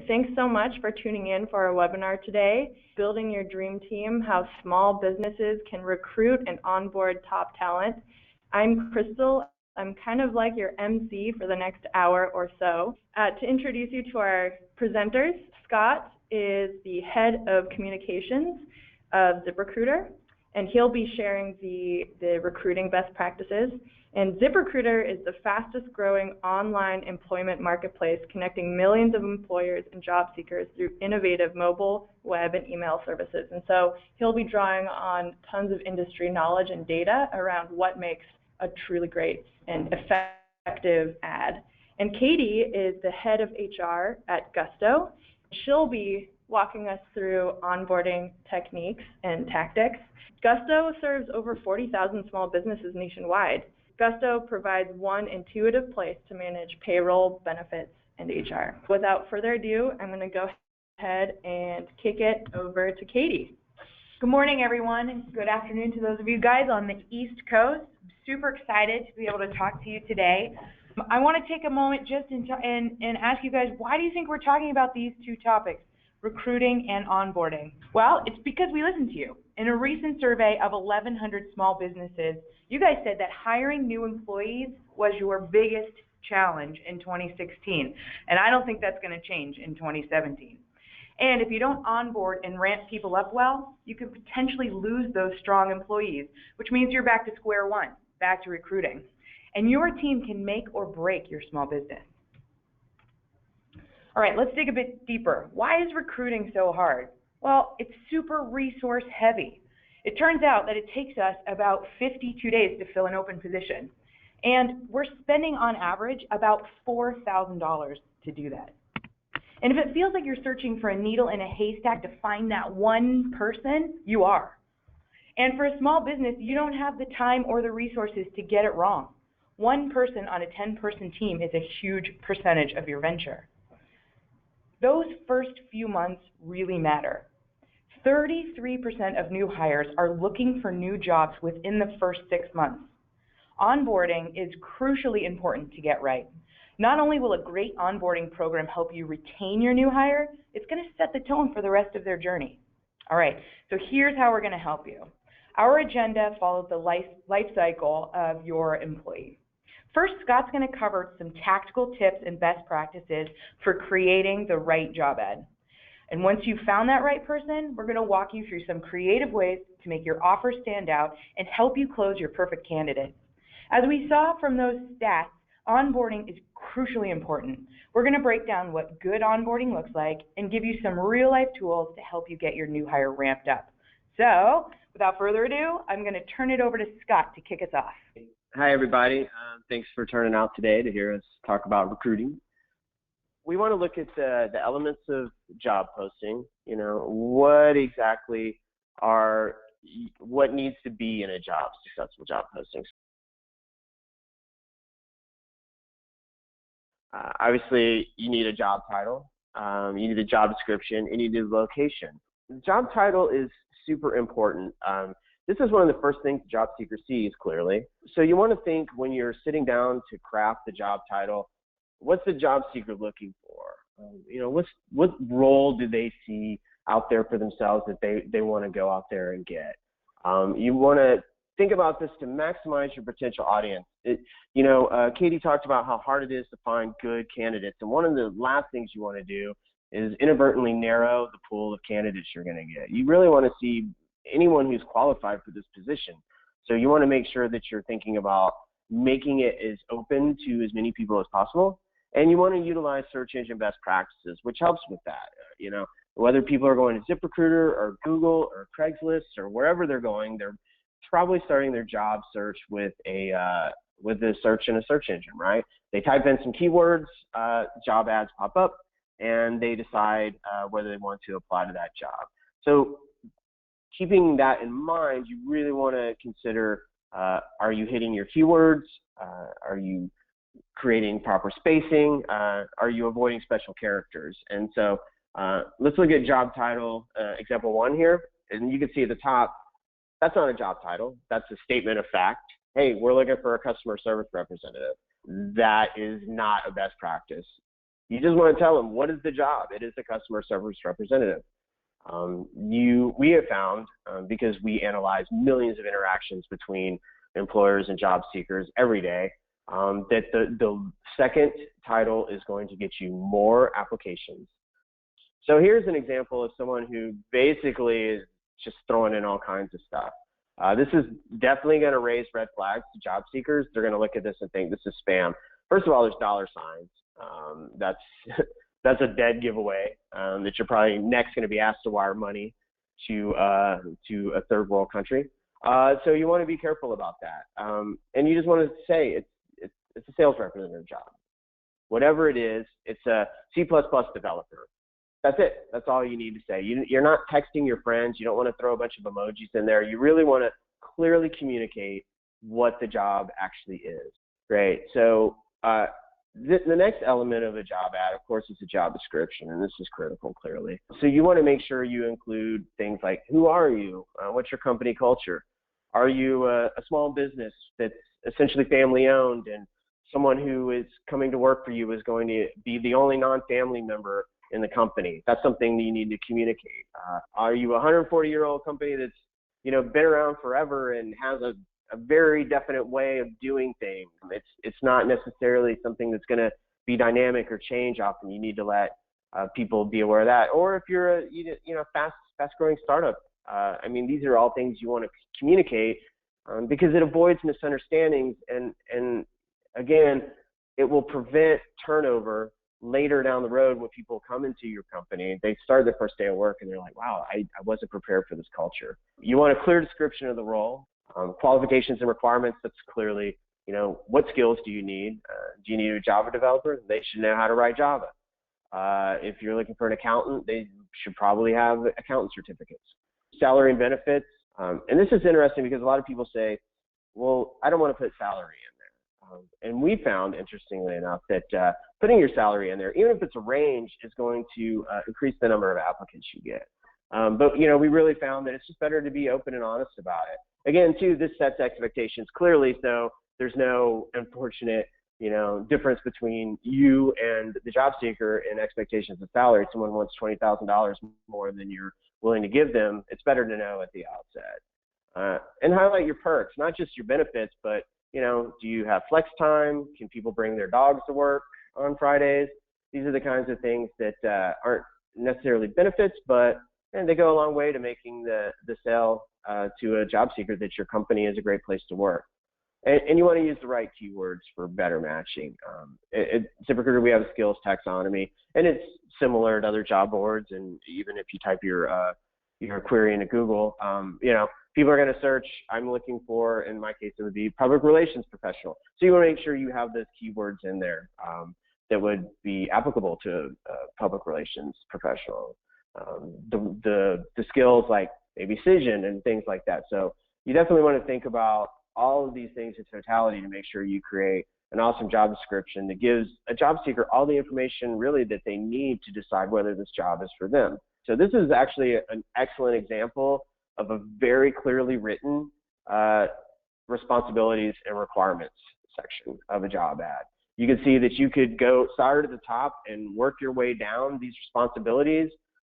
Thanks so much for tuning in for our webinar today, Building Your Dream Team, How Small Businesses Can Recruit and Onboard Top Talent. I'm Crystal. I'm kind of like your MC for the next hour or so. To introduce you to our presenters, Scott is the head of communications of ZipRecruiter, and he'll be sharing the recruiting best practices. And ZipRecruiter is the fastest growing online employment marketplace connecting millions of employers and job seekers through innovative mobile, web, and email services. And so he'll be drawing on tons of industry knowledge and data around what makes a truly great and effective ad. And Katie is the head of HR at Gusto. She'll be walking us through onboarding techniques and tactics. Gusto serves over 40,000 small businesses nationwide. Gusto provides one intuitive place to manage payroll, benefits, and HR. Without further ado, I'm going to go ahead and kick it over to Katie. Good morning, everyone, and good afternoon to those of you guys on the East Coast. I'm super excited to be able to talk to you today. I want to take a moment just and ask you guys, why do you think we're talking about these two topics, recruiting and onboarding? Well, it's because we listened to you. In a recent survey of 1,100 small businesses, you guys said that hiring new employees was your biggest challenge in 2016, and I don't think that's going to change in 2017. And if you don't onboard and ramp people up well, you could potentially lose those strong employees, which means you're back to square one, back to recruiting. And your team can make or break your small business. All right, let's dig a bit deeper. Why is recruiting so hard? Well, it's super resource heavy. It turns out that it takes us about 52 days to fill an open position. And we're spending on average about $4,000 to do that. And if it feels like you're searching for a needle in a haystack to find that one person, you are. And for a small business, you don't have the time or the resources to get it wrong. One person on a 10-person team is a huge percentage of your venture. Those first few months really matter. 33% of new hires are looking for new jobs within the first 6 months. Onboarding is crucially important to get right. Not only will a great onboarding program help you retain your new hire, it's going to set the tone for the rest of their journey. All right, so here's how we're going to help you. Our agenda follows the life cycle of your employee. First, Scott's going to cover some tactical tips and best practices for creating the right job ad. And once you've found that right person, we're going to walk you through some creative ways to make your offer stand out and help you close your perfect candidate. As we saw from those stats, onboarding is crucially important. We're going to break down what good onboarding looks like and give you some real-life tools to help you get your new hire ramped up. So, without further ado, I'm going to turn it over to Scott to kick us off. Hi, everybody. Thanks for turning out today to hear us talk about recruiting. We want to look at the elements of job posting. You know, what needs to be in a successful job posting. Obviously, you need a job title, you need a job description, and you need a location. The job title is super important. This is one of the first things the job seeker sees clearly. So you want to think when you're sitting down to craft the job title, what's the job seeker looking for? You know, what role do they see out there for themselves that they want to go out there and get? You want to think about this to maximize your potential audience. Katie talked about how hard it is to find good candidates, and one of the last things you want to do is inadvertently narrow the pool of candidates you're going to get. You really want to see anyone who's qualified for this position. So you want to make sure that you're thinking about making it as open to as many people as possible, and you want to utilize search engine best practices, which helps with that. Whether people are going to ZipRecruiter or Google or Craigslist or wherever they're going, they're probably starting their job search with a search in a search engine, right? They type in some keywords, job ads pop up, and they decide whether they want to apply to that job. So keeping that in mind, you really want to consider, are you hitting your keywords? Are you creating proper spacing? Are you avoiding special characters? And so let's look at job title, example 1 here. And you can see at the top, that's not a job title. That's a statement of fact. Hey, we're looking for a customer service representative. That is not a best practice. You just want to tell them, what is the job? It is a customer service representative. We have found, because we analyze millions of interactions between employers and job seekers every day, that the second title is going to get you more applications. So here's an example of someone who basically is just throwing in all kinds of stuff. This is definitely going to raise red flags to job seekers. They're going to look at this and think this is spam. First of all, there's dollar signs. That's a dead giveaway, that you're probably next going to be asked to wire money to a third world country. So you want to be careful about that. And you just want to say it's a sales representative job. Whatever it is, it's a C++ developer. That's it. That's all you need to say. You're not texting your friends. You don't want to throw a bunch of emojis in there. You really want to clearly communicate what the job actually is. Great. So the next element of a job ad, of course, is a job description, and this is critical, clearly. So you want to make sure you include things like, who are you? What's your company culture? Are you a small business that's essentially family-owned, and someone who is coming to work for you is going to be the only non-family member in the company? That's something that you need to communicate. Are you a 140-year-old company that's been around forever and has a very definite way of doing things? It's not necessarily something that's going to be dynamic or change often. You need to let people be aware of that. Or if you're a fast-growing startup, these are all things you want to communicate, because it avoids misunderstandings, and again, it will prevent turnover later down the road when people come into your company. They start their first day of work and they're like, wow, I wasn't prepared for this culture. You want a clear description of the role, qualifications and requirements. That's clearly, what skills do you need? Do you need a Java developer? They should know how to write Java. If you're looking for an accountant, they should probably have accountant certificates. Salary and benefits. And this is interesting because a lot of people say, well, I don't want to put salary in there. And we found, interestingly enough, that putting your salary in there, even if it's a range, is going to increase the number of applicants you get. But we really found that it's just better to be open and honest about it. Again, too, this sets expectations clearly, so there's no unfortunate, difference between you and the job seeker in expectations of salary. Someone wants $20,000 more than you're willing to give them. It's better to know at the outset. And highlight your perks, not just your benefits, but do you have flex time? Can people bring their dogs to work on Fridays? These are the kinds of things that aren't necessarily benefits, but they go a long way to making the sale to a job seeker that your company is a great place to work. And you want to use the right keywords for better matching. At ZipRecruiter, we have a skills taxonomy, and it's similar to other job boards. And even if you type your query into Google, people are going to search, I'm looking for, in my case, it would be public relations professional. So you want to make sure you have those keywords in there that would be applicable to public relations professional. The skills like maybe Cision and things like that. So you definitely want to think about all of these things in totality to make sure you create an awesome job description that gives a job seeker all the information really that they need to decide whether this job is for them. So this is actually an excellent example of a very clearly written responsibilities and requirements section of a job ad. You can see that you could go start at the top and work your way down these responsibilities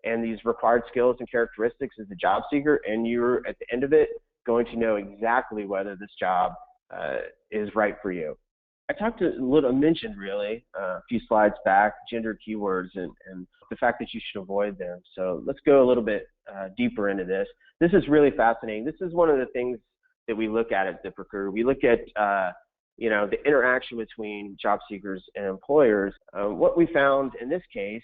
and these required skills and characteristics as a job seeker, and you're at the end of it going to know exactly whether this job is right for you. I mentioned really a few slides back, gender keywords and the fact that you should avoid them. So let's go a little bit deeper into this. This is really fascinating. This is one of the things that we look at ZipRecruiter. We look at the interaction between job seekers and employers. What we found in this case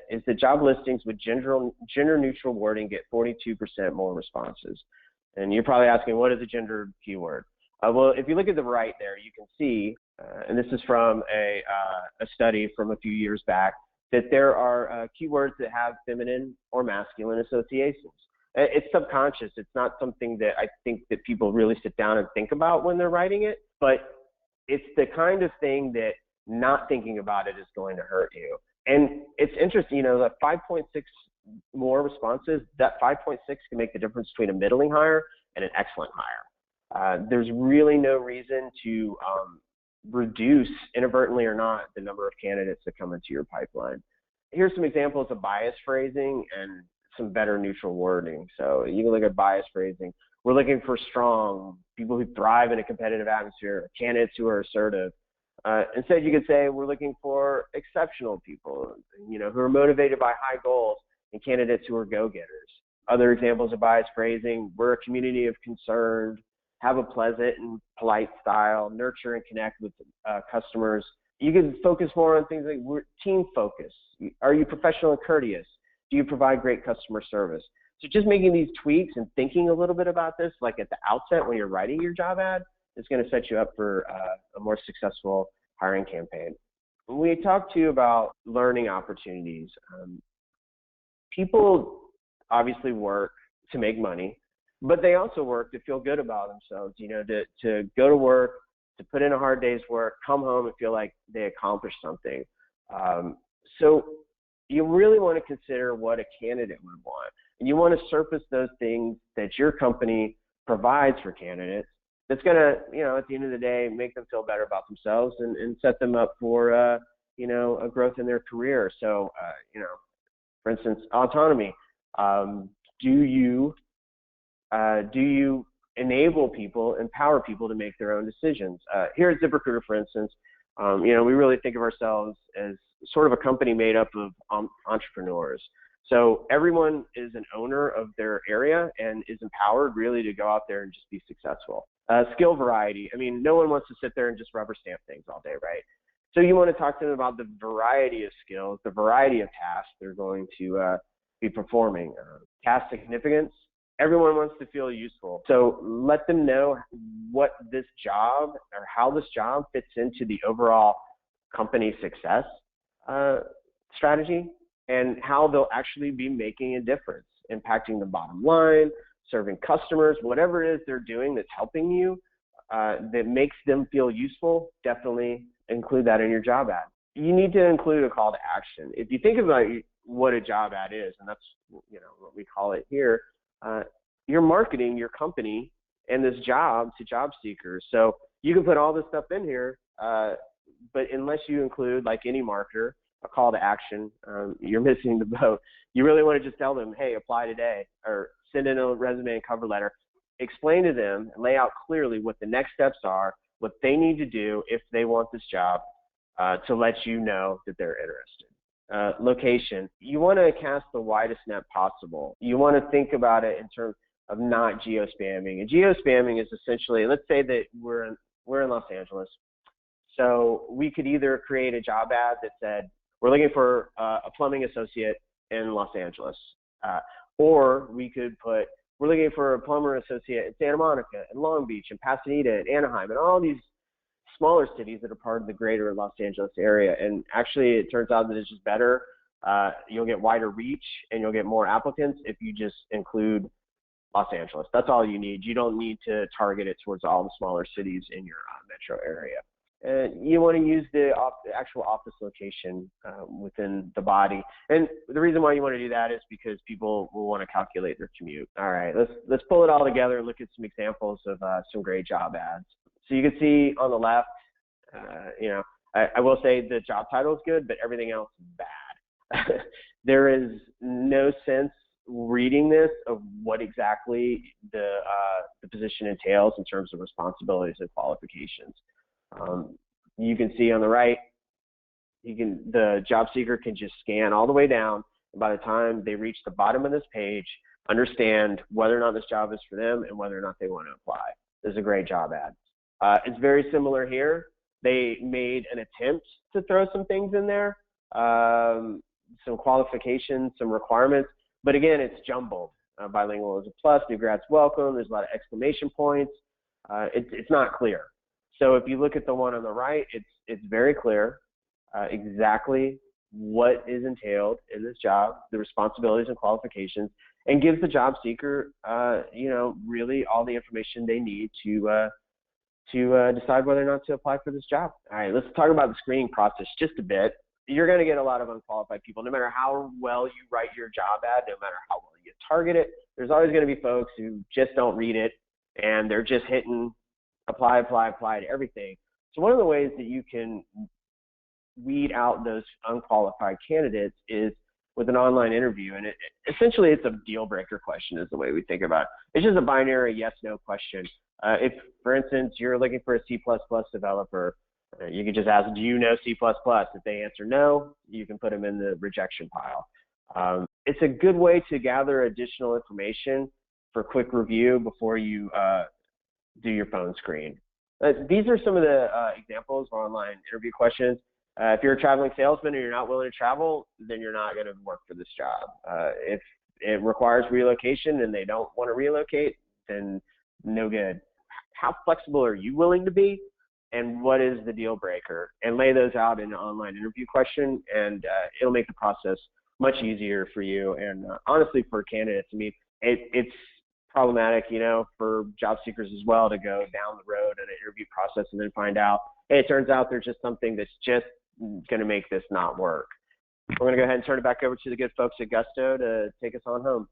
is that job listings with gender neutral wording get 42% more responses. And you're probably asking, what is a gender keyword? Well, if you look at the right there, you can see, and this is from a study from a few years back, that there are keywords that have feminine or masculine associations. It's subconscious. It's not something that I think that people really sit down and think about when they're writing it, but it's the kind of thing that not thinking about it is going to hurt you. And it's interesting, the 5.6 more responses, that 5.6 can make the difference between a middling hire and an excellent hire. There's really no reason to reduce, inadvertently or not, the number of candidates that come into your pipeline. Here's some examples of bias phrasing and some better neutral wording. So you can look at bias phrasing. We're looking for strong people who thrive in a competitive atmosphere, candidates who are assertive. Instead, you could say we're looking for exceptional people, who are motivated by high goals, and candidates who are go-getters. Other examples of bias phrasing: we're a community of concerned, have a pleasant and polite style, nurture and connect with customers. You can focus more on things like we're team focus. Are you professional and courteous? Do you provide great customer service? So just making these tweaks and thinking a little bit about this, like at the outset when you're writing your job ad, is going to set you up for a more successful hiring campaign. When we talk to you about learning opportunities, people obviously work to make money, but they also work to feel good about themselves, to go to work, to put in a hard day's work, come home and feel like they accomplished something. So you really want to consider what a candidate would want. And you want to surface those things that your company provides for candidates that's going to, at the end of the day, make them feel better about themselves and set them up for, a growth in their career. So, for instance, autonomy. Do you enable people, empower people to make their own decisions? Here at ZipRecruiter, for instance, we really think of ourselves as sort of a company made up of entrepreneurs. So everyone is an owner of their area and is empowered really to go out there and just be successful. Skill variety. I mean, no one wants to sit there and just rubber stamp things all day, right? So you want to talk to them about the variety of skills, the variety of tasks they're going to be performing. Task significance. Everyone wants to feel useful. So let them know what this job or how this job fits into the overall company success strategy and how they'll actually be making a difference, impacting the bottom line, serving customers, whatever it is they're doing that's helping you, that makes them feel useful. Definitely include that in your job ad. You need to include a call to action. If you think about what a job ad is, and that's what we call it here, you're marketing your company and this job to job seekers. So you can put all this stuff in here, but unless you include, like any marketer, a call to action, you're missing the boat. You really want to just tell them, hey, apply today, or send in a resume and cover letter. Explain to them and lay out clearly what the next steps are, what they need to do if they want this job, to let you know that they're interested. Location. You want to cast the widest net possible. You want to think about it in terms of not geo-spamming. And geo-spamming is essentially, let's say that we're in Los Angeles. So we could either create a job ad that said, we're looking for a plumbing associate in Los Angeles. Or we could put, we're looking for a plumber associate in Santa Monica, and Long Beach, and Pasadena, and Anaheim, and all these smaller cities that are part of the greater Los Angeles area. And actually, it turns out that it's just better. You'll get wider reach, and you'll get more applicants if you just include Los Angeles. That's all you need. You don't need to target it towards all the smaller cities in your metro area. And you want to use the actual office location within the body. And the reason why you want to do that is because people will want to calculate their commute. All right, let's pull it all together and look at some examples of some great job ads. So you can see on the left, I will say the job title is good, but everything else is bad. There is no sense reading this of what exactly the position entails in terms of responsibilities and qualifications. You can see on the right, the job seeker can just scan all the way down, and by the time they reach the bottom of this page, understand whether or not this job is for them and whether or not they want to apply. This is a great job ad. It's very similar here. They made an attempt to throw some things in there, some qualifications, some requirements, but again, it's jumbled. Bilingual is a plus, new grads welcome, there's a lot of exclamation points. It's not clear. So if you look at the one on the right, it's very clear exactly what is entailed in this job, the responsibilities and qualifications, and gives the job seeker, really all the information they need to decide whether or not to apply for this job. All right, let's talk about the screening process just a bit. You're going to get a lot of unqualified people, no matter how well you write your job ad, no matter how well you target it. There's always going to be folks who just don't read it, and they're just hitting apply to everything. So one of the ways that you can weed out those unqualified candidates is with an online interview. And essentially it's a deal breaker question is the way we think about it. It's just a binary yes/no question. If, for instance, you're looking for a C++ developer, you can just ask, do you know C++? If they answer no, you can put them in the rejection pile. It's a good way to gather additional information for quick review before you do your phone screen. These are some of the examples of online interview questions. If you're a traveling salesman and you're not willing to travel, then you're not going to work for this job. If it requires relocation and they don't want to relocate, then no good. How flexible are you willing to be? And what is the deal breaker? And lay those out in an online interview question, and it'll make the process much easier for you. And honestly, for candidates, I mean, it's problematic, you know, for job seekers as well to go down the road in an interview process and then find out, hey, it turns out there's just something that's just going to make this not work. We're going to go ahead and turn it back over to the good folks at Gusto to take us on home.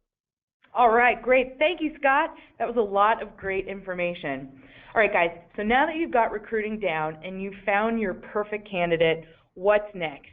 All right, great. Thank you, Scott. That was a lot of great information. All right, guys, so now that you've got recruiting down and you've found your perfect candidate, what's next?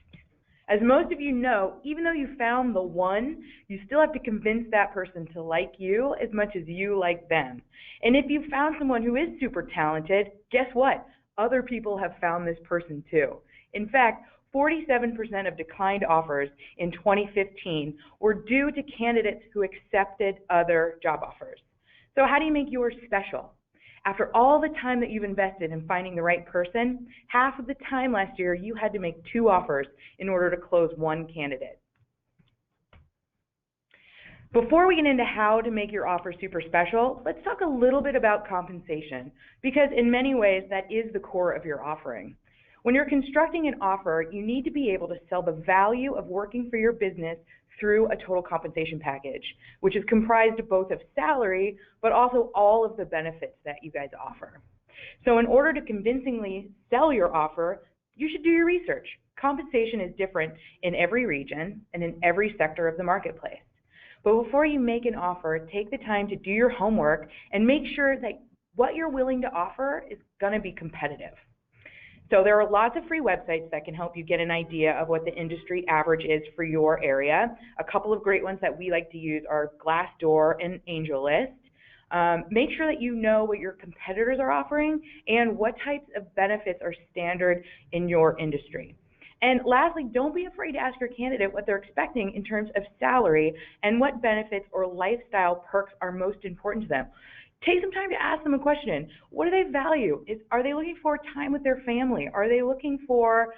As most of you know, even though you found the one, you still have to convince that person to like you as much as you like them. And if you found someone who is super talented, guess what? Other people have found this person too. In fact, 47% of declined offers in 2015 were due to candidates who accepted other job offers. So how do you make yours special? After all the time that you've invested in finding the right person, half of the time last year you had to make 2 offers in order to close 1 candidate. Before we get into how to make your offer super special, let's talk a little bit about compensation, because in many ways that is the core of your offering. When you're constructing an offer, you need to be able to sell the value of working for your business through a total compensation package, which is comprised of both of salary, but also all of the benefits that you guys offer. So in order to convincingly sell your offer, you should do your research. Compensation is different in every region and in every sector of the marketplace. But before you make an offer, take the time to do your homework and make sure that what you're willing to offer is going to be competitive. So there are lots of free websites that can help you get an idea of what the industry average is for your area. A couple of great ones that we like to use are Glassdoor and AngelList. Make sure that you know what your competitors are offering and what types of benefits are standard in your industry. And lastly, don't be afraid to ask your candidate what they're expecting in terms of salary and what benefits or lifestyle perks are most important to them. Take some time to ask them a question. What do they value? Are they looking for time with their family? Are they looking for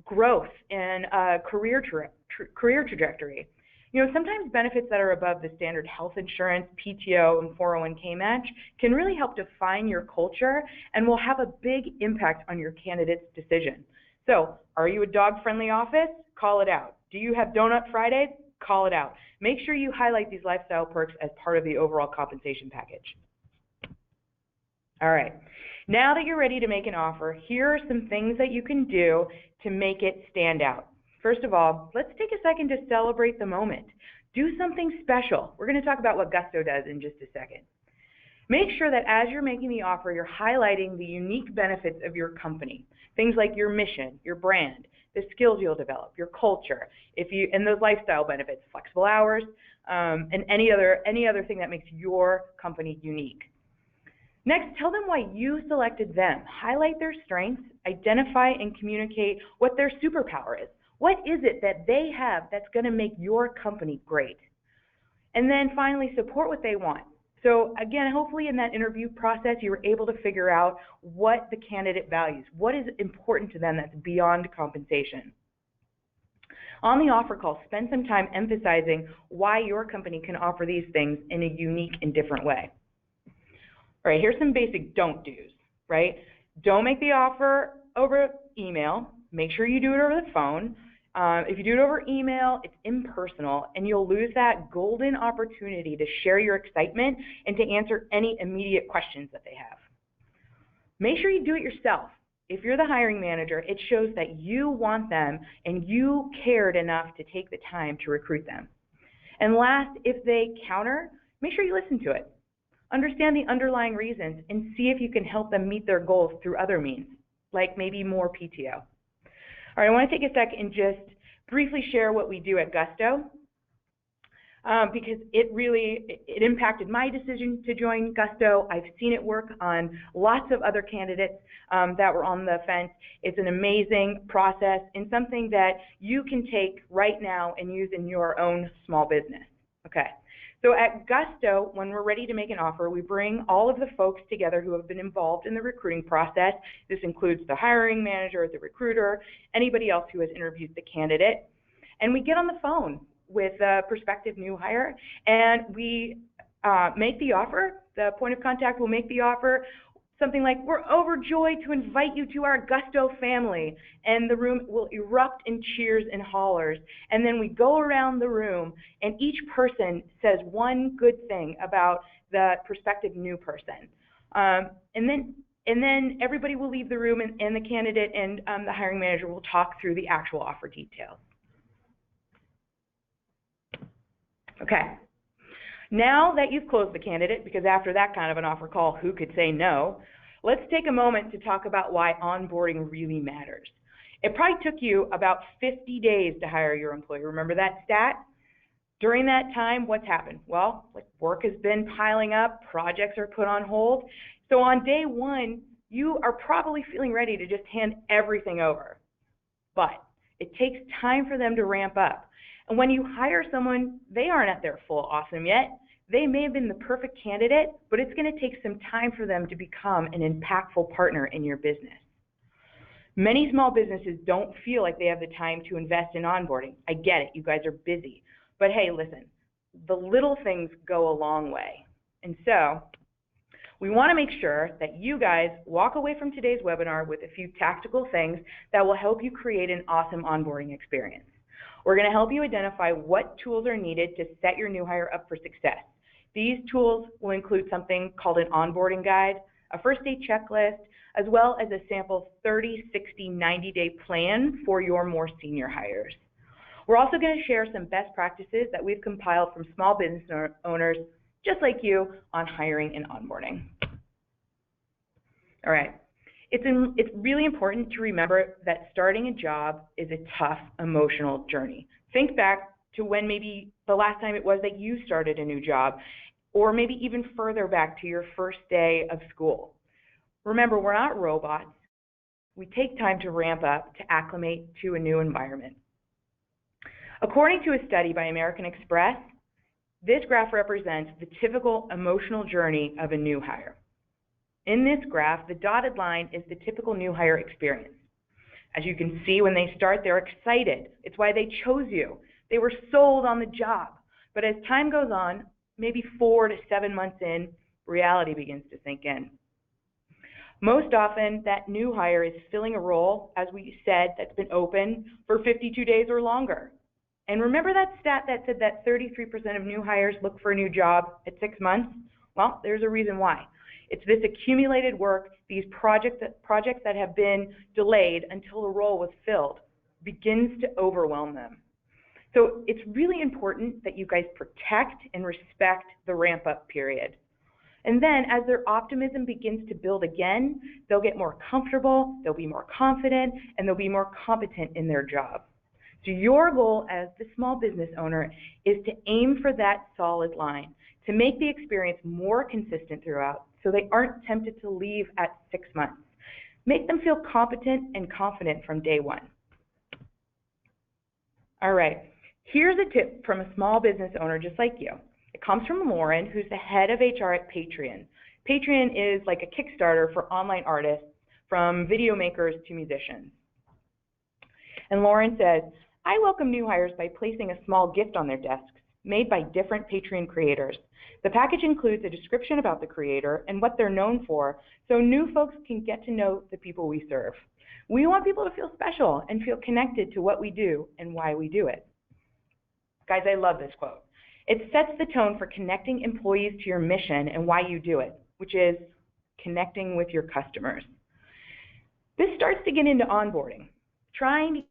growth and career trajectory? You know, sometimes benefits that are above the standard health insurance, PTO, and 401k match can really help define your culture and will have a big impact on your candidate's decision. So, are you a dog-friendly office? Call it out. Do you have Donut Fridays? Call it out. Make sure you highlight these lifestyle perks as part of the overall compensation package. All right, now that you're ready to make an offer, here are some things that you can do to make it stand out. First of all, let's take a second to celebrate the moment. Do something special. We're going to talk about what Gusto does in just a second. Make sure that as you're making the offer, you're highlighting the unique benefits of your company. Things like your mission, your brand, the skills you'll develop, your culture, and those lifestyle benefits, flexible hours, and any other thing that makes your company unique. Next, tell them why you selected them. Highlight their strengths, identify and communicate what their superpower is. What is it that they have that's going to make your company great? And then finally, support what they want. So again, hopefully in that interview process, you were able to figure out what the candidate values, what is important to them that's beyond compensation. On the offer call, spend some time emphasizing why your company can offer these things in a unique and different way. All right, here's some basic don't do's, right? Don't make the offer over email. Make sure you do it over the phone. If you do it over email, it's impersonal, and you'll lose that golden opportunity to share your excitement and to answer any immediate questions that they have. Make sure you do it yourself. If you're the hiring manager, it shows that you want them and you cared enough to take the time to recruit them. And last, if they counter, make sure you listen to it. Understand the underlying reasons and see if you can help them meet their goals through other means, like maybe more PTO. All right, I want to take a second and just briefly share what we do at Gusto, because it impacted my decision to join Gusto. I've seen it work on lots of other candidates that were on the fence. It's an amazing process and something that you can take right now and use in your own small business. Okay. So at Gusto, when we're ready to make an offer, we bring all of the folks together who have been involved in the recruiting process. This includes the hiring manager, the recruiter, anybody else who has interviewed the candidate. And we get on the phone with a prospective new hire, and we make the offer. The point of contact will make the offer. Something like, we're overjoyed to invite you to our Gusto family, and the room will erupt in cheers and hollers. And then we go around the room, and each person says one good thing about the prospective new person. And then everybody will leave the room, and the candidate and the hiring manager will talk through the actual offer details. Okay. Now that you've closed the candidate, because after that kind of an offer call, who could say no? Let's take a moment to talk about why onboarding really matters. It probably took you about 50 days to hire your employee. Remember that stat? During that time, what's happened? Well, work has been piling up, projects are put on hold. So on day one, you are probably feeling ready to just hand everything over. But it takes time for them to ramp up. And when you hire someone, they aren't at their full awesome yet. They may have been the perfect candidate, but it's going to take some time for them to become an impactful partner in your business. Many small businesses don't feel like they have the time to invest in onboarding. I get it, you guys are busy. But hey, listen, the little things go a long way. And so we want to make sure that you guys walk away from today's webinar with a few tactical things that will help you create an awesome onboarding experience. We're going to help you identify what tools are needed to set your new hire up for success. These tools will include something called an onboarding guide, a first day checklist, as well as a sample 30, 60, 90-day plan for your more senior hires. We're also going to share some best practices that we've compiled from small business owners just like you on hiring and onboarding. All right. It's really important to remember that starting a job is a tough emotional journey. Think back to when maybe the last time it was that you started a new job, or maybe even further back to your first day of school. Remember, we're not robots. We take time to ramp up, to acclimate to a new environment. According to a study by American Express, this graph represents the typical emotional journey of a new hire. In this graph, the dotted line is the typical new hire experience. As you can see, when they start, they're excited. It's why they chose you. They were sold on the job. But as time goes on, maybe 4 to 7 months in, reality begins to sink in. Most often, that new hire is filling a role, as we said, that's been open for 52 days or longer. And remember that stat that said that 33% of new hires look for a new job at 6 months? Well, there's a reason why. It's this accumulated work, these projects that have been delayed until the role was filled, begins to overwhelm them. So it's really important that you guys protect and respect the ramp-up period. And then as their optimism begins to build again, they'll get more comfortable, they'll be more confident, and they'll be more competent in their job. So your goal as the small business owner is to aim for that solid line, to make the experience more consistent throughout so they aren't tempted to leave at 6 months. Make them feel competent and confident from day one. All right. Here's a tip from a small business owner just like you. It comes from Lauren, who's the head of HR at Patreon. Patreon is like a Kickstarter for online artists, from video makers to musicians. And Lauren says, I welcome new hires by placing a small gift on their desks, made by different Patreon creators. The package includes a description about the creator and what they're known for, so new folks can get to know the people we serve. We want people to feel special and feel connected to what we do and why we do it. Guys, I love this quote. It sets the tone for connecting employees to your mission and why you do it, which is connecting with your customers. This starts to get into onboarding, trying to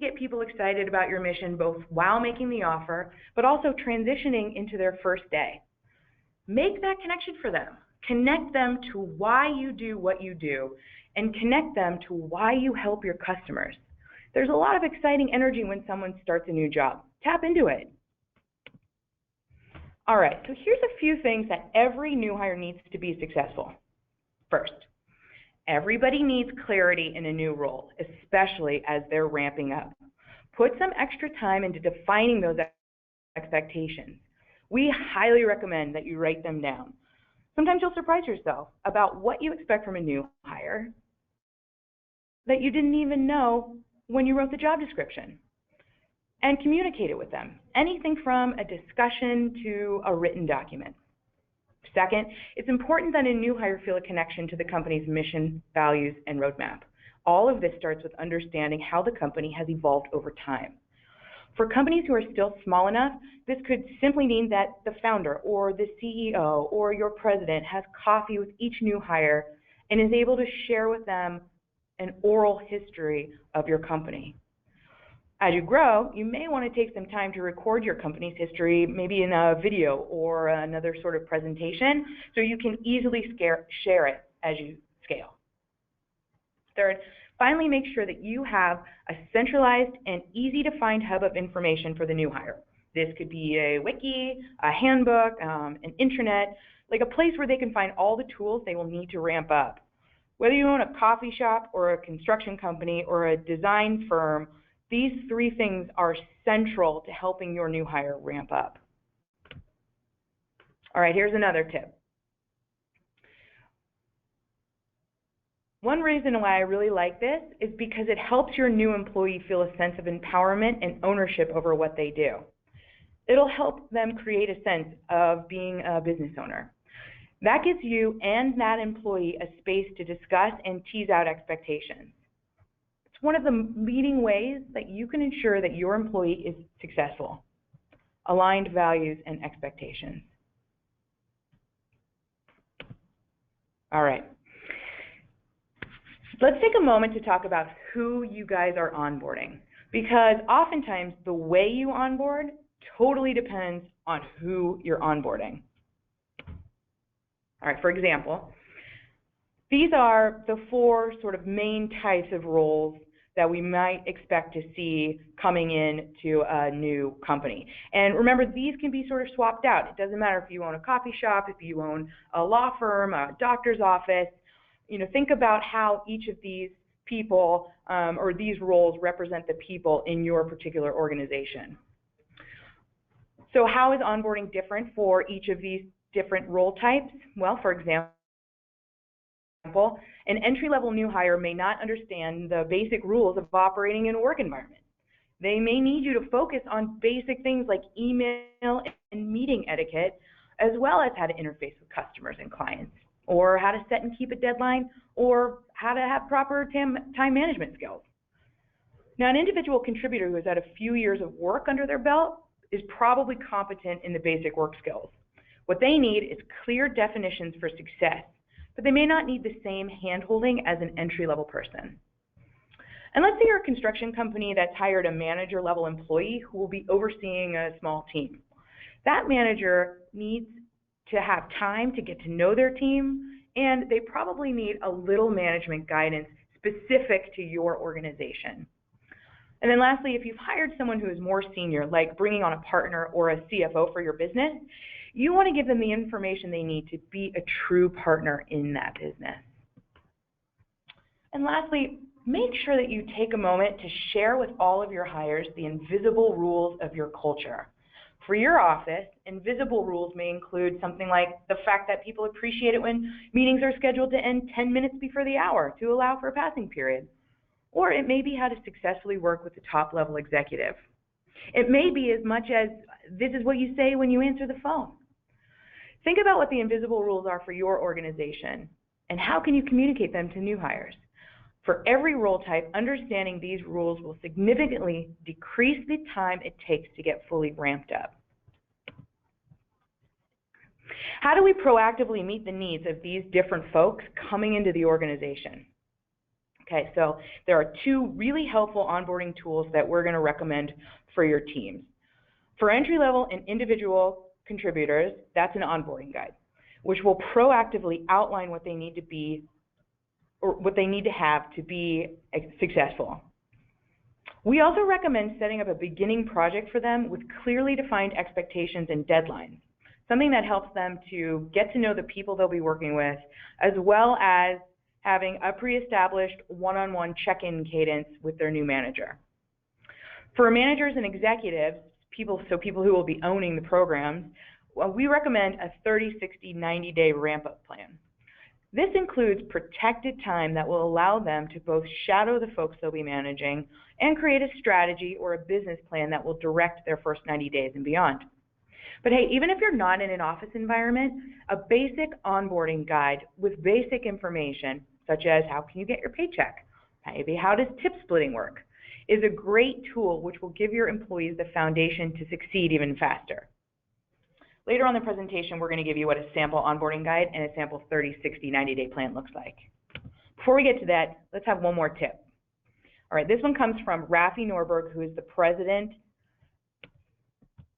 get people excited about your mission both while making the offer, but also transitioning into their first day. Make that connection for them. Connect them to why you do what you do, and connect them to why you help your customers. There's a lot of exciting energy when someone starts a new job. Tap into it. All right, so here's a few things that every new hire needs to be successful. First, everybody needs clarity in a new role, especially as they're ramping up. Put some extra time into defining those expectations. We highly recommend that you write them down. Sometimes you'll surprise yourself about what you expect from a new hire that you didn't even know when you wrote the job description. And communicate it with them, anything from a discussion to a written document. Second, it's important that a new hire feel a connection to the company's mission, values, and roadmap. All of this starts with understanding how the company has evolved over time. For companies who are still small enough, this could simply mean that the founder or the CEO or your president has coffee with each new hire and is able to share with them an oral history of your company. As you grow, you may want to take some time to record your company's history, maybe in a video or another sort of presentation, so you can easily share it as you scale. Third, finally make sure that you have a centralized and easy to find hub of information for the new hire. This could be a wiki, a handbook, an intranet, like a place where they can find all the tools they will need to ramp up. Whether you own a coffee shop or a construction company or a design firm, these three things are central to helping your new hire ramp up. All right, here's another tip. One reason why I really like this is because it helps your new employee feel a sense of empowerment and ownership over what they do. It'll help them create a sense of being a business owner. That gives you and that employee a space to discuss and tease out expectations. One of the leading ways that you can ensure that your employee is successful. Aligned values and expectations. All right. Let's take a moment to talk about who you guys are onboarding, because oftentimes the way you onboard totally depends on who you're onboarding. All right, for example, these are the four sort of main types of roles that we might expect to see coming in to a new company. And remember, these can be sort of swapped out. It doesn't matter if you own a coffee shop, if you own a law firm, a doctor's office. You know, think about how each of these people or these roles represent the people in your particular organization. So how is onboarding different for each of these different role types? Well, for example, an entry-level new hire may not understand the basic rules of operating in a work environment. They may need you to focus on basic things like email and meeting etiquette, as well as how to interface with customers and clients, or how to set and keep a deadline, or how to have proper time management skills. Now, an individual contributor who has had a few years of work under their belt is probably competent in the basic work skills. What they need is clear definitions for success, but they may not need the same hand-holding as an entry-level person. And let's say you're a construction company that's hired a manager-level employee who will be overseeing a small team. That manager needs to have time to get to know their team, and they probably need a little management guidance specific to your organization. And then lastly, if you've hired someone who is more senior, like bringing on a partner or a CFO for your business, you want to give them the information they need to be a true partner in that business. And lastly, make sure that you take a moment to share with all of your hires the invisible rules of your culture. For your office, invisible rules may include something like the fact that people appreciate it when meetings are scheduled to end 10 minutes before the hour to allow for a passing period. Or it may be how to successfully work with the top-level executive. It may be as much as, this is what you say when you answer the phone. Think about what the invisible rules are for your organization, and how can you communicate them to new hires. For every role type, understanding these rules will significantly decrease the time it takes to get fully ramped up. How do we proactively meet the needs of these different folks coming into the organization? Okay, so there are two really helpful onboarding tools that we're going to recommend for your teams. For entry-level and individual contributors, that's an onboarding guide, which will proactively outline what they need to be or what they need to have to be successful. We also recommend setting up a beginning project for them with clearly defined expectations and deadlines, something that helps them to get to know the people they'll be working with, as well as having a pre-established one-on-one check-in cadence with their new manager. For managers and executives, people who will be owning the programs, we recommend a 30, 60, 90-day ramp-up plan. This includes protected time that will allow them to both shadow the folks they'll be managing and create a strategy or a business plan that will direct their first 90 days and beyond. But hey, even if you're not in an office environment, a basic onboarding guide with basic information, such as how can you get your paycheck, maybe how does tip splitting work, is a great tool which will give your employees the foundation to succeed even faster. Later on in the presentation, we're going to give you what a sample onboarding guide and a sample 30, 60, 90-day plan looks like. Before we get to that, let's have one more tip. All right, this one comes from Rafi Norberg, who is the president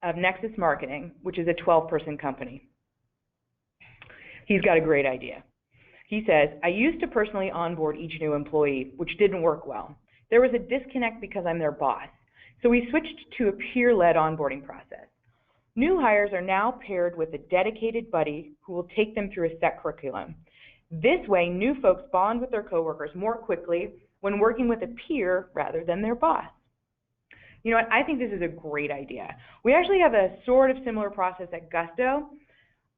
of Nexus Marketing, which is a 12-person company. He's got a great idea. He says, I used to personally onboard each new employee, which didn't work well. There was a disconnect because I'm their boss. So we switched to a peer-led onboarding process. New hires are now paired with a dedicated buddy who will take them through a set curriculum. This way, new folks bond with their coworkers more quickly when working with a peer rather than their boss. You know what, I think this is a great idea. We actually have a sort of similar process at Gusto.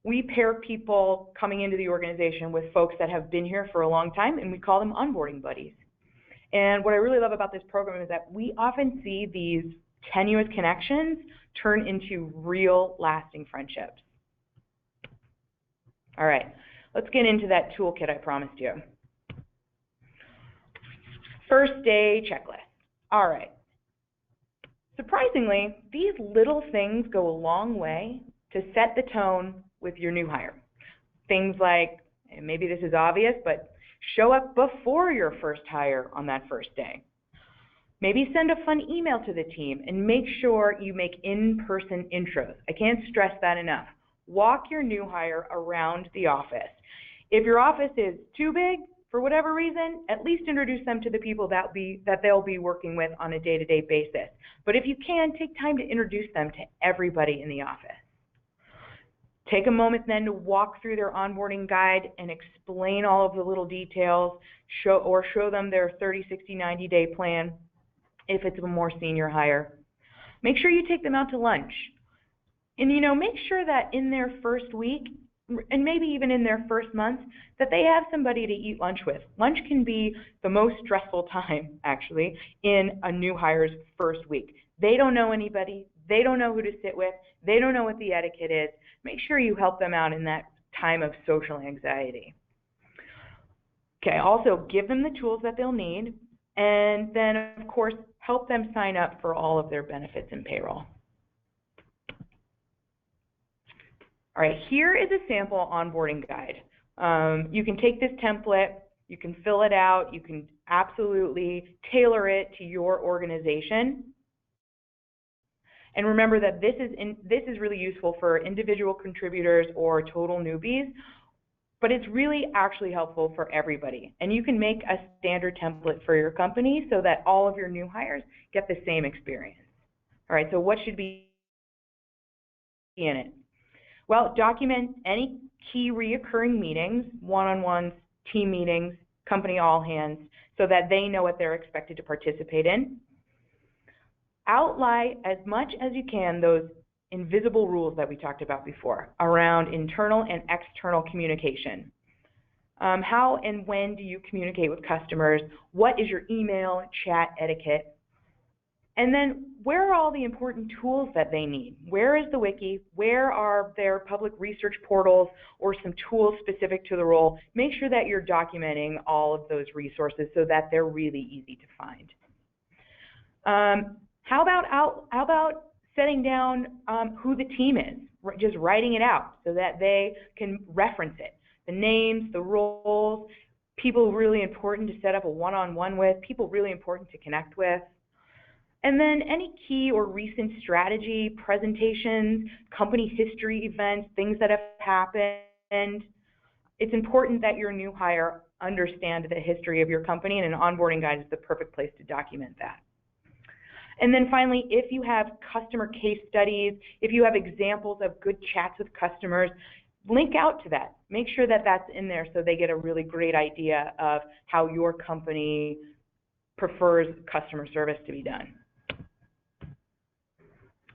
We pair people coming into the organization with folks that have been here for a long time, and we call them onboarding buddies. And what I really love about this program is that we often see these tenuous connections turn into real lasting friendships. All right, let's get into that toolkit I promised you. First day checklist. All right. Surprisingly, these little things go a long way to set the tone with your new hire. Things like, and maybe this is obvious, but show up before your first hire on that first day. Maybe send a fun email to the team and make sure you make in-person intros. I can't stress that enough. Walk your new hire around the office. If your office is too big, for whatever reason, at least introduce them to the people that they'll be working with on a day-to-day basis. But if you can, take time to introduce them to everybody in the office. Take a moment then to walk through their onboarding guide and explain all of the little details, show them their 30, 60, 90-day plan if it's a more senior hire. Make sure you take them out to lunch. And make sure that in their first week, and maybe even in their first month, that they have somebody to eat lunch with. Lunch can be the most stressful time, actually, in a new hire's first week. They don't know anybody. They don't know who to sit with. They don't know what the etiquette is. Make sure you help them out in that time of social anxiety. Okay, also give them the tools that they'll need, and then, of course, help them sign up for all of their benefits and payroll. All right, here is a sample onboarding guide. You can take this template, you can fill it out, you can absolutely tailor it to your organization. And remember that this is really useful for individual contributors or total newbies, but it's really actually helpful for everybody. And you can make a standard template for your company so that all of your new hires get the same experience. All right, so what should be in it? Well, document any key reoccurring meetings, one-on-ones, team meetings, company all-hands, so that they know what they're expected to participate in. Outline as much as you can those invisible rules that we talked about before around internal and external communication. How and when do you communicate with customers? What is your email, chat etiquette? And then where are all the important tools that they need? Where is the wiki? Where are their public research portals or some tools specific to the role? Make sure that you're documenting all of those resources so that they're really easy to find. How about setting down who the team is, just writing it out so that they can reference it. The names, the roles, people really important to set up a one-on-one with, people really important to connect with. And then any key or recent strategy, presentations, company history events, things that have happened. It's important that your new hire understand the history of your company, and an onboarding guide is the perfect place to document that. And then finally, if you have customer case studies, if you have examples of good chats with customers, link out to that. Make sure that that's in there so they get a really great idea of how your company prefers customer service to be done.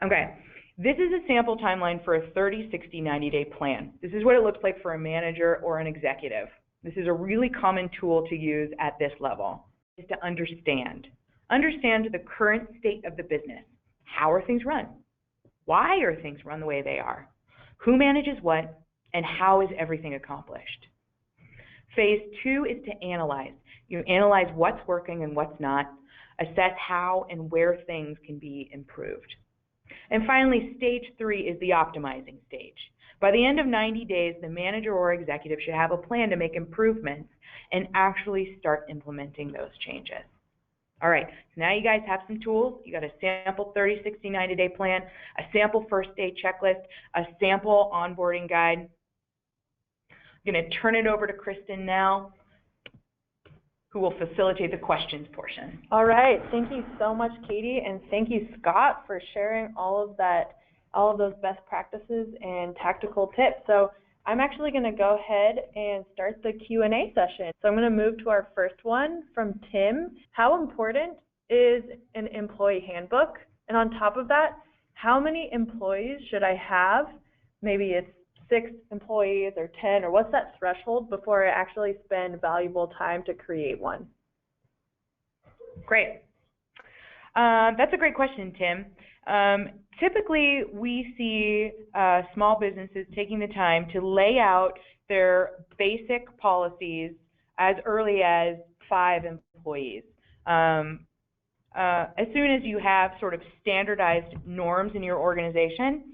Okay, this is a sample timeline for a 30, 60, 90-day plan. This is what it looks like for a manager or an executive. This is a really common tool to use at this level, is to understand. Understand the current state of the business. How are things run? Why are things run the way they are? Who manages what, and how is everything accomplished? Phase 2 is to analyze. You analyze what's working and what's not, assess how and where things can be improved. And finally, stage 3 is the optimizing stage. By the end of 90 days, the manager or executive should have a plan to make improvements and actually start implementing those changes. All right, so now you guys have some tools. You got a sample 30, 60, 90-day plan, a sample first day checklist, a sample onboarding guide. I'm going to turn it over to Kristen now, who will facilitate the questions portion. All right, thank you so much, Katie, and thank you, Scott, for sharing all of those best practices and tactical tips. So I'm actually going to go ahead and start the Q&A session. So I'm going to move to our first one from Tim. How important is an employee handbook? And on top of that, how many employees should I have? Maybe it's 6 employees or 10, or what's that threshold before I actually spend valuable time to create one? Great. That's a great question, Tim. Typically, we see small businesses taking the time to lay out their basic policies as early as 5 employees. As soon as you have sort of standardized norms in your organization,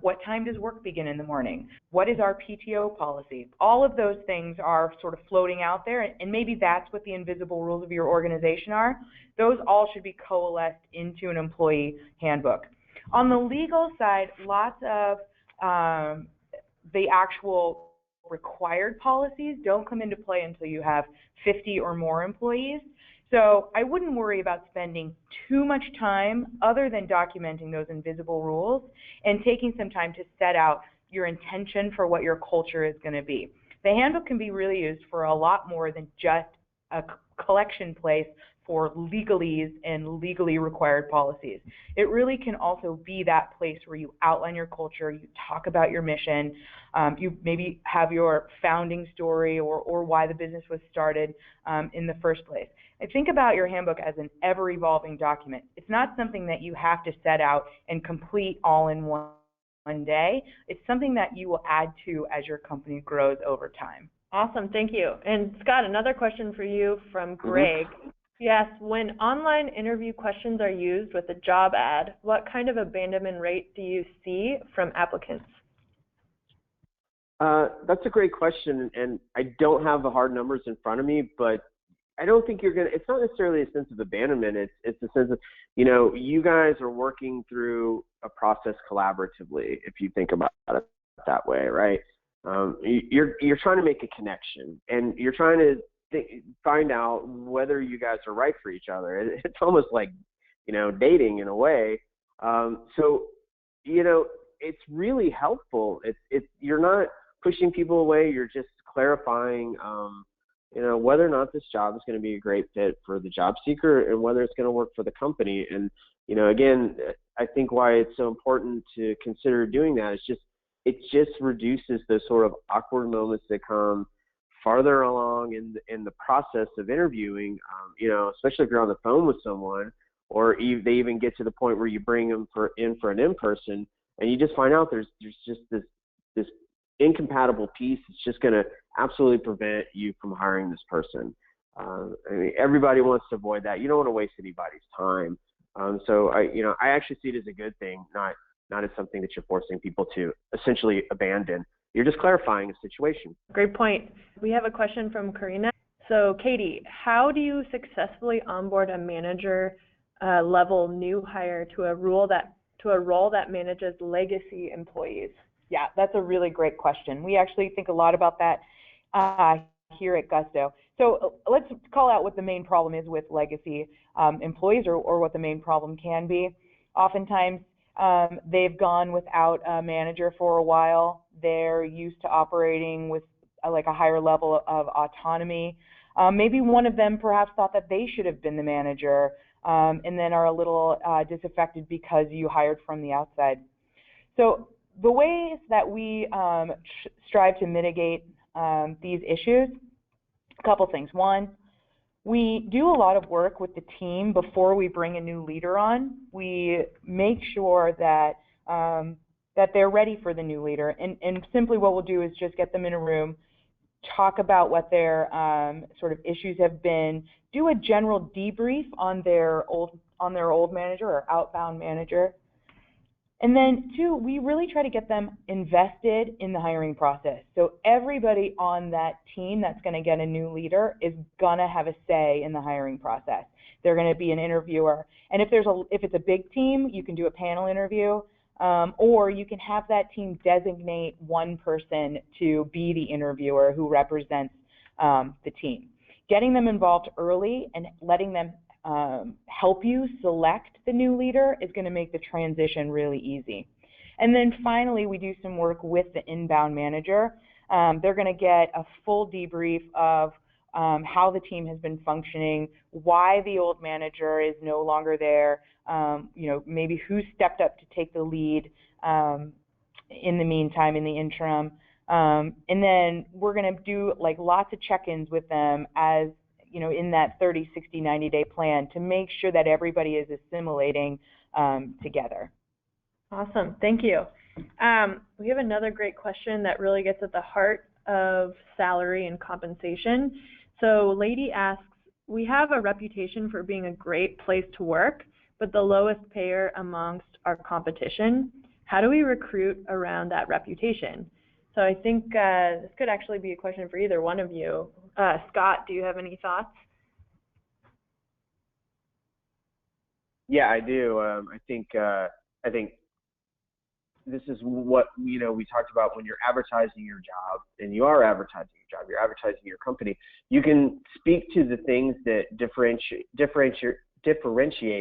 what time does work begin in the morning? What is our PTO policy? All of those things are sort of floating out there, and maybe that's what the invisible rules of your organization are. Those all should be coalesced into an employee handbook. On the legal side, lots of the actual required policies don't come into play until you have 50 or more employees. So I wouldn't worry about spending too much time other than documenting those invisible rules and taking some time to set out your intention for what your culture is going to be. The handbook can be really used for a lot more than just a collection place for legalese and legally required policies. It really can also be that place where you outline your culture, you talk about your mission, you maybe have your founding story or why the business was started in the first place. And think about your handbook as an ever-evolving document. It's not something that you have to set out and complete all in one day. It's something that you will add to as your company grows over time. Awesome, thank you. And Scott, another question for you from Greg. Yes, when online interview questions are used with a job ad, what kind of abandonment rate do you see from applicants? That's a great question, and I don't have the hard numbers in front of me, but I don't think you're gonna. It's not necessarily a sense of abandonment. It's a sense of, you guys are working through a process collaboratively. If you think about it that way, right? You're trying to make a connection, and you're trying to find out whether you guys are right for each other. It's almost like, dating in a way. So, it's really helpful. You're not pushing people away. You're just clarifying, whether or not this job is going to be a great fit for the job seeker and whether it's going to work for the company. And, again, I think why it's so important to consider doing that is it just reduces those sort of awkward moments that come farther along in the process of interviewing, especially if you're on the phone with someone, or they even get to the point where you bring them in for an in-person, and you just find out there's just this incompatible piece that's just going to absolutely prevent you from hiring this person. Everybody wants to avoid that. You don't want to waste anybody's time. So I actually see it as a good thing, not as something that you're forcing people to essentially abandon. You're just clarifying a situation. Great point. We have a question from Karina. So Katie, how do you successfully onboard a manager level new hire to a role that manages legacy employees? Yeah, that's a really great question. We actually think a lot about that here at Gusto. So let's call out what the main problem is with legacy employees, or what the main problem can be. Oftentimes, they've gone without a manager for a while. They're used to operating with like a higher level of autonomy. Maybe one of them perhaps thought that they should have been the manager, and then are a little disaffected because you hired from the outside. So the ways that we strive to mitigate these issues, a couple things. One, we do a lot of work with the team before we bring a new leader on. We make sure that that they're ready for the new leader, and simply what we'll do is just get them in a room, talk about what their sort of issues have been, do a general debrief on their old manager or outbound manager. And then two, we really try to get them invested in the hiring process. So everybody on that team that's going to get a new leader is going to have a say in the hiring process. They're going to be an interviewer. And if it's a big team, you can do a panel interview, or you can have that team designate one person to be the interviewer who represents the team. Getting them involved early and letting them help you select the new leader is going to make the transition really easy. And then finally, we do some work with the inbound manager. They're going to get a full debrief of how the team has been functioning, why the old manager is no longer there, maybe who stepped up to take the lead in the meantime, in the interim. And then we're going to do like lots of check-ins with them as in that 30, 60, 90-day plan to make sure that everybody is assimilating together. Awesome, thank you. We have another great question that really gets at the heart of salary and compensation. So Lady asks, we have a reputation for being a great place to work, but the lowest payer amongst our competition. How do we recruit around that reputation? So I think this could actually be a question for either one of you. Scott, do you have any thoughts? Yeah, I do. I think this is what we talked about when you're advertising your job, and you are advertising your job, you're advertising your company. You can speak to the things that differentiate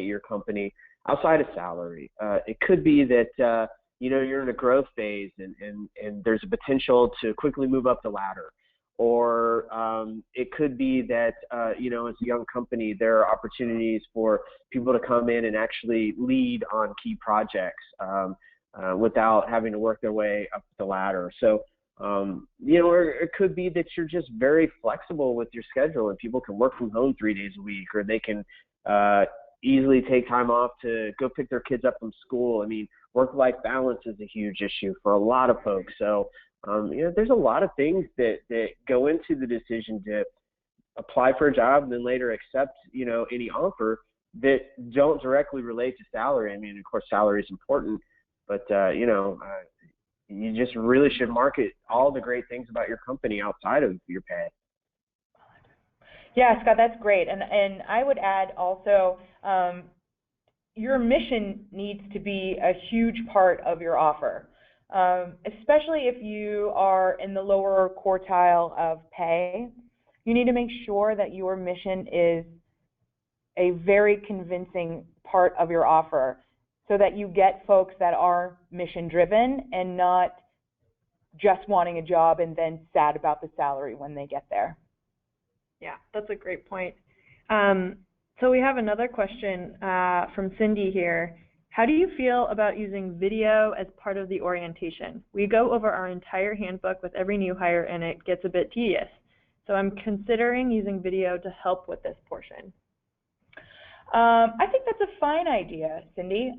your company outside of salary. It could be that you're in a growth phase and there's a potential to quickly move up the ladder. Or it could be that, as a young company, there are opportunities for people to come in and actually lead on key projects without having to work their way up the ladder. So, or it could be that you're just very flexible with your schedule and people can work from home 3 days a week, or they can easily take time off to go pick their kids up from school. I mean, work-life balance is a huge issue for a lot of folks. So, there's a lot of things that go into the decision to apply for a job and then later accept, any offer that don't directly relate to salary. I mean, of course, salary is important, but, you just really should market all the great things about your company outside of your pay. Yeah, Scott, that's great. And I would add also, your mission needs to be a huge part of your offer. Especially if you are in the lower quartile of pay, you need to make sure that your mission is a very convincing part of your offer so that you get folks that are mission driven and not just wanting a job and then sad about the salary when they get there. Yeah, that's a great point. So we have another question from Cindy here. How do you feel about using video as part of the orientation? We go over our entire handbook with every new hire and it gets a bit tedious. So I'm considering using video to help with this portion. I think that's a fine idea, Cindy.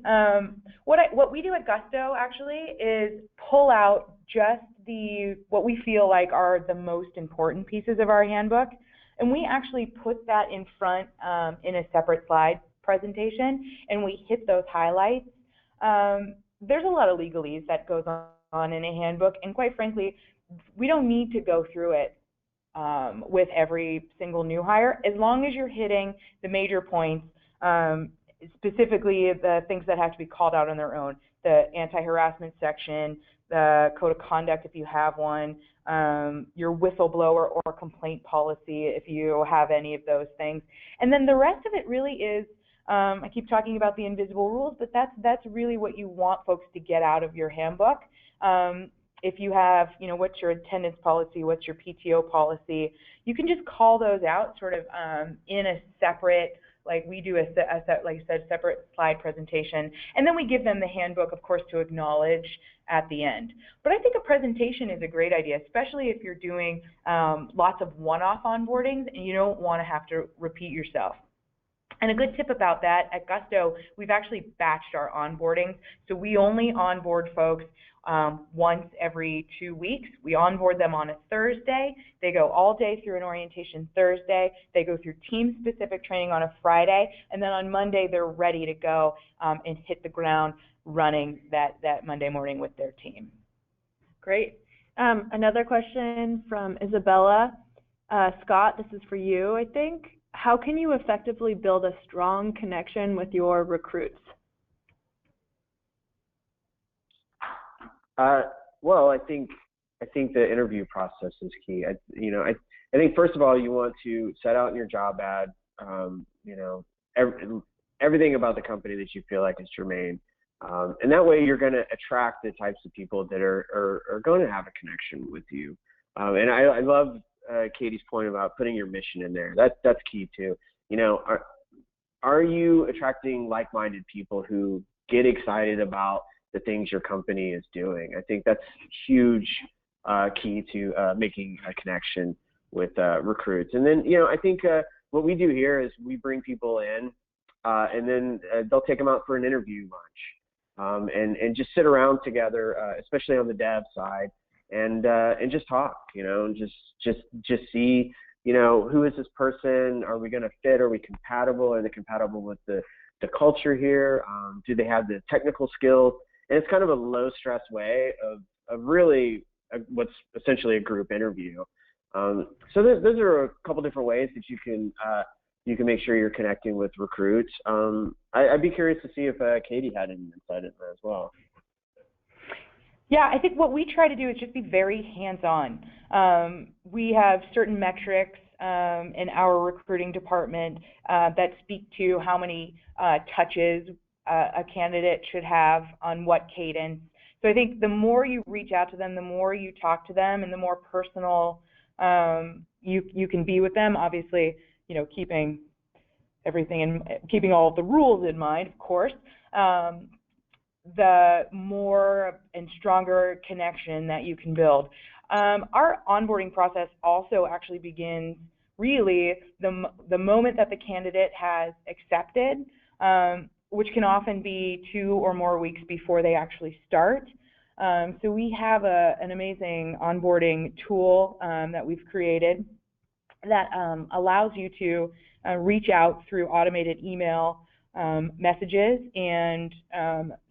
What we do at Gusto actually is pull out just what we feel like are the most important pieces of our handbook, and we actually put that in front in a separate slide presentation, and we hit those highlights. There's a lot of legalese that goes on in a handbook, and quite frankly, we don't need to go through it with every single new hire. As long as you're hitting the major points, specifically the things that have to be called out on their own, the anti-harassment section, the code of conduct if you have one, your whistleblower or complaint policy if you have any of those things. And then the rest of it really is, I keep talking about the invisible rules, but that's really what you want folks to get out of your handbook. If you have, what's your attendance policy, what's your PTO policy, you can just call those out sort of in a separate, like we do like you said, separate slide presentation, and then we give them the handbook, of course, to acknowledge at the end. But I think a presentation is a great idea, especially if you're doing lots of one-off onboardings and you don't want to have to repeat yourself. And a good tip about that, at Gusto, we've actually batched our onboarding. So we only onboard folks once every 2 weeks. We onboard them on a Thursday. They go all day through an orientation Thursday. They go through team-specific training on a Friday. And then on Monday, they're ready to go and hit the ground running that Monday morning with their team. Great. Another question from Isabella. Scott, this is for you, I think. How can you effectively build a strong connection with your recruits? Well, I think the interview process is key. I think first of all you want to set out in your job ad, everything about the company that you feel like is germane, and that way you're going to attract the types of people that are going to have a connection with you. And I love Katie's point about putting your mission in there. That's key too. Are you attracting like-minded people who get excited about the things your company is doing? I think that's huge key to making a connection with recruits. And then, I think what we do here is we bring people in and then they'll take them out for an interview lunch and just sit around together, especially on the dev side, and just talk, and just see, who is this person? Are we going to fit? Are we compatible? Are they compatible with the culture here? Do they have the technical skills? And it's kind of a low stress way of really what's essentially a group interview. So those are a couple different ways that you can make sure you're connecting with recruits. I'd be curious to see if Katie had any insight in that as well. Yeah, I think what we try to do is just be very hands-on. We have certain metrics in our recruiting department that speak to how many touches a candidate should have on what cadence. So I think the more you reach out to them, the more you talk to them, and the more personal you can be with them. Obviously, keeping everything and keeping all of the rules in mind, of course. The more and stronger connection that you can build. Our onboarding process also actually begins really the moment that the candidate has accepted, which can often be 2 or more weeks before they actually start. So we have an amazing onboarding tool that we've created that allows you to reach out through automated email messages and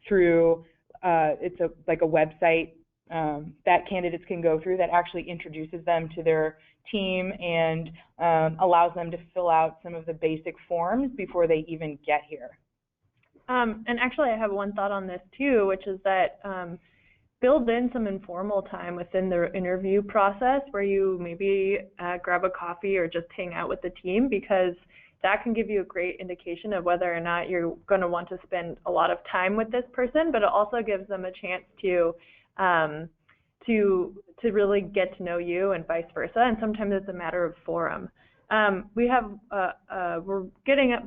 through it's like a website that candidates can go through that actually introduces them to their team and allows them to fill out some of the basic forms before they even get here. And actually I have one thought on this too, which is that build in some informal time within the interview process where you maybe grab a coffee or just hang out with the team, because that can give you a great indication of whether or not you're going to want to spend a lot of time with this person, but it also gives them a chance to really get to know you and vice versa. And sometimes it's a matter of forum. We have we're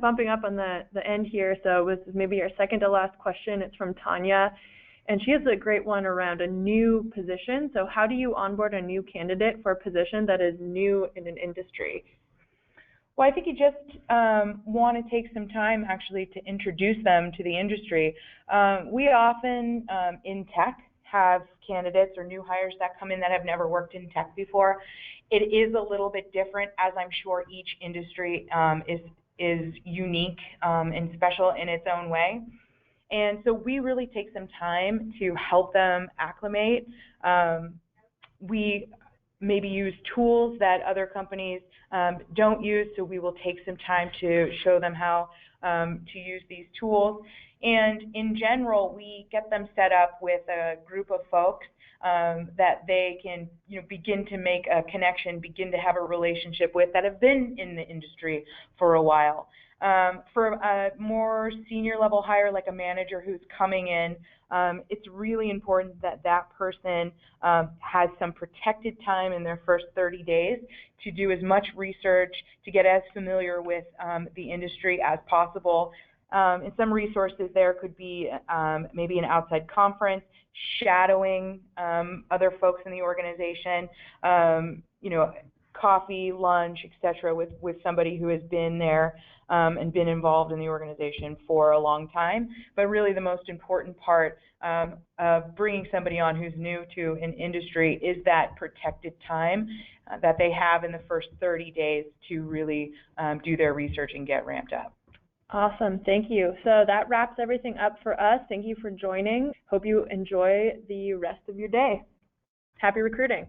bumping up on the end here, so this is maybe our second to last question. It's from Tanya, and she has a great one around a new position. So how do you onboard a new candidate for a position that is new in an industry? Well, I think you just want to take some time actually to introduce them to the industry. We often in tech have candidates or new hires that come in that have never worked in tech before. It is a little bit different, as I'm sure each industry is unique and special in its own way. And so we really take some time to help them acclimate. We maybe use tools that other companies don't use, so we will take some time to show them how to use these tools. And in general, we get them set up with a group of folks that they can begin to make a connection, begin to have a relationship with, that have been in the industry for a while. For a more senior level hire, like a manager who's coming in, it's really important that that person has some protected time in their first 30 days to do as much research, to get as familiar with the industry as possible. And some resources there could be maybe an outside conference, shadowing other folks in the organization, coffee, lunch, etc., with somebody who has been there and been involved in the organization for a long time. But really the most important part of bringing somebody on who's new to an industry is that protected time that they have in the first 30 days to really do their research and get ramped up. Awesome, thank you. So that wraps everything up for us. Thank you for joining. Hope you enjoy the rest of your day. Happy recruiting.